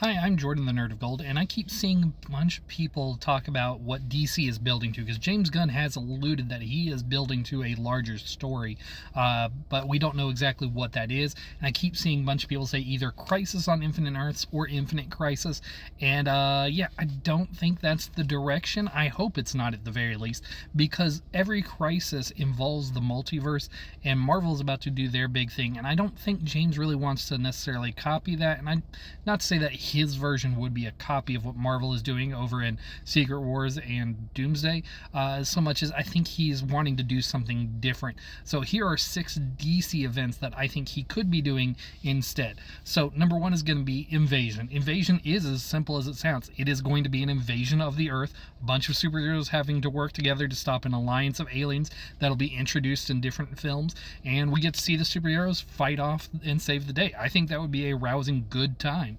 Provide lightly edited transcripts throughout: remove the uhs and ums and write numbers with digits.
Hi, I'm Jordan the Nerd of Gold, and I keep seeing a bunch of people talk about what DC is building to, because James Gunn has alluded that he is building to a larger story, but we don't know exactly what that is. And I keep seeing a bunch of people say either Crisis on Infinite Earths or Infinite Crisis, and yeah, I don't think that's the direction. I hope it's not at the very least, because every crisis involves the multiverse, and Marvel's about to do their big thing, and I don't think James really wants to necessarily copy that. And not to say that his version would be a copy of what Marvel is doing over in Secret Wars and Doomsday, so much as I think he's wanting to do something different. So here are 6 DC events that I think he could be doing instead. So number 1 is going to be Invasion. Invasion is as simple as it sounds. It is going to be an invasion of the Earth, a bunch of superheroes having to work together to stop an alliance of aliens that'll be introduced in different films, and we get to see the superheroes fight off and save the day. I think that would be a rousing good time.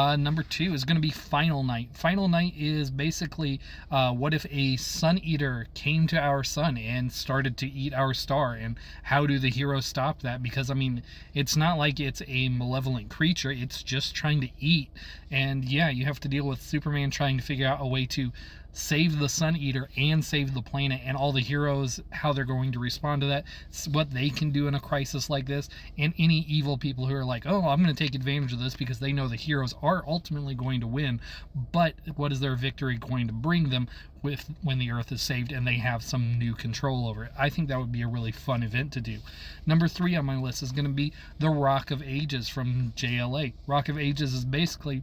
Number 2 is going to be Final Night. Final Night is basically what if a sun eater came to our sun and started to eat our star, and how do the heroes stop that? Because, I mean, it's not like it's a malevolent creature, it's just trying to eat. And yeah, you have to deal with Superman trying to figure out a way to save the Sun Eater and save the planet, and all the heroes, how they're going to respond to that, what they can do in a crisis like this, and any evil people who are like, oh, I'm going to take advantage of this because they know the heroes are ultimately going to win, but what is their victory going to bring them with when the Earth is saved and they have some new control over it? I think that would be a really fun event to do. Number 3 on my list is going to be the Rock of Ages from JLA. Rock of Ages is basically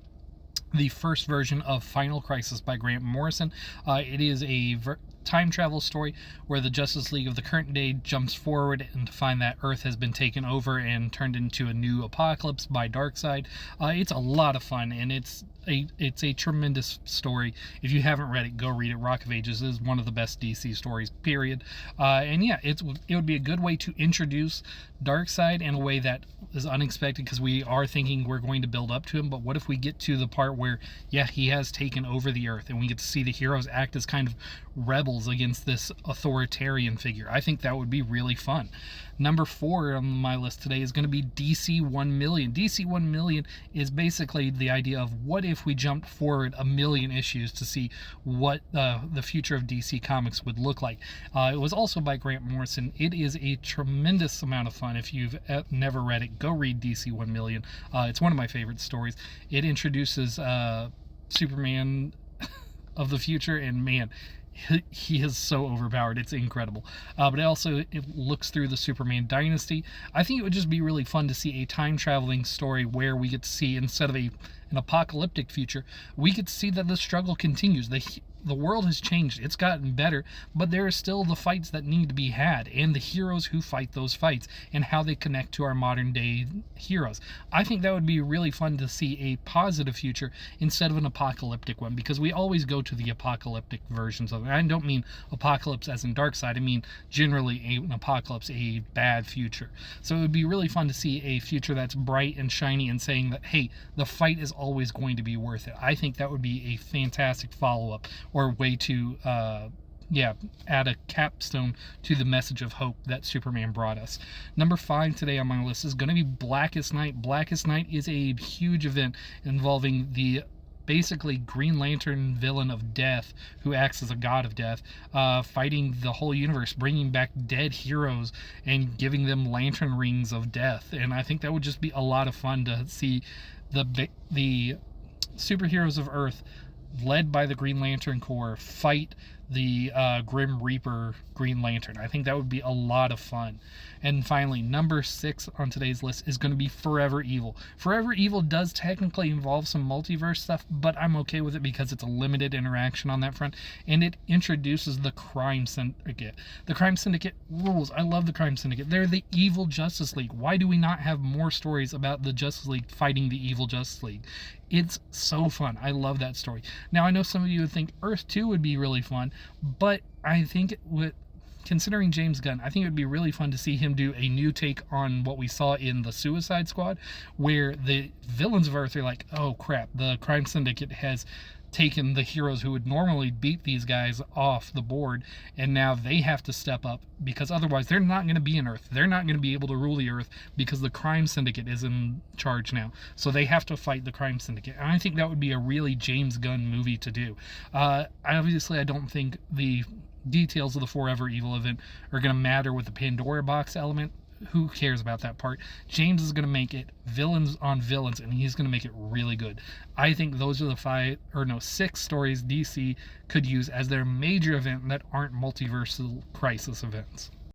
the first version of Final Crisis by Grant Morrison. It is a time travel story where the Justice League of the current day jumps forward and to find that Earth has been taken over and turned into a new apocalypse by Darkseid. It's a lot of fun, and it's a tremendous story. If you haven't read it, go read it. Rock of Ages is one of the best DC stories, period. And yeah, it would be a good way to introduce Darkseid in a way that is unexpected, because we are thinking we're going to build up to him, but what if we get to the part where, yeah, he has taken over the Earth, and we get to see the heroes act as kind of rebels against this authoritarian figure? I think that would be really fun. Number 4 on my list today is going to be DC 1 million. DC 1 million is basically the idea of what if we jumped forward a million issues to see what the future of DC Comics would look like. It was also by Grant Morrison. It is a tremendous amount of fun. If you've never read it, go read DC 1 million. It's one of my favorite stories. It introduces Superman of the future, and man, he is so overpowered. It's incredible. But it looks through the Superman dynasty. I think it would just be really fun to see a time traveling story where we get to see, instead of an apocalyptic future, we get to see that the struggle continues. The world has changed. It's gotten better, but there are still the fights that need to be had, and the heroes who fight those fights, and how they connect to our modern day heroes. I think that would be really fun to see a positive future instead of an apocalyptic one, because we always go to the apocalyptic versions of it. I don't mean apocalypse as in Darkseid. I mean generally an apocalypse, a bad future. So it would be really fun to see a future that's bright and shiny and saying that, hey, the fight is always going to be worth it. I think that would be a fantastic follow-up, or way to add a capstone to the message of hope that Superman brought us. Number 5 today on my list is going to be Blackest Night. Blackest Night is a huge event involving the basically Green Lantern villain of death, who acts as a god of death, fighting the whole universe, bringing back dead heroes and giving them lantern rings of death. And I think that would just be a lot of fun to see the superheroes of Earth, led by the Green Lantern Corps, fight the Grim Reaper Green Lantern. I think that would be a lot of fun. And finally, number 6 on today's list is going to be Forever Evil. Forever Evil does technically involve some multiverse stuff, but I'm okay with it because it's a limited interaction on that front, and it introduces the Crime Syndicate. The Crime Syndicate rules. I love the Crime Syndicate. They're the evil Justice League. Why do we not have more stories about the Justice League fighting the evil Justice League? It's so fun. I love that story. Now, I know some of you would think Earth 2 would be really fun, but I think considering James Gunn, I think it would be really fun to see him do a new take on what we saw in the Suicide Squad, where the villains of Earth are like, oh crap, the Crime Syndicate has taken the heroes who would normally beat these guys off the board, and now they have to step up, because otherwise they're not going to be in Earth. They're not going to be able to rule the Earth because the crime syndicate is in charge now. So they have to fight the crime syndicate. And I think that would be a really James Gunn movie to do. Obviously, I don't think the details of the Forever Evil event are going to matter with the Pandora box element. Who cares about that part? James is going to make it villains on villains, and he's going to make it really good. I think those are the 6 stories DC could use as their major event that aren't multiversal crisis events.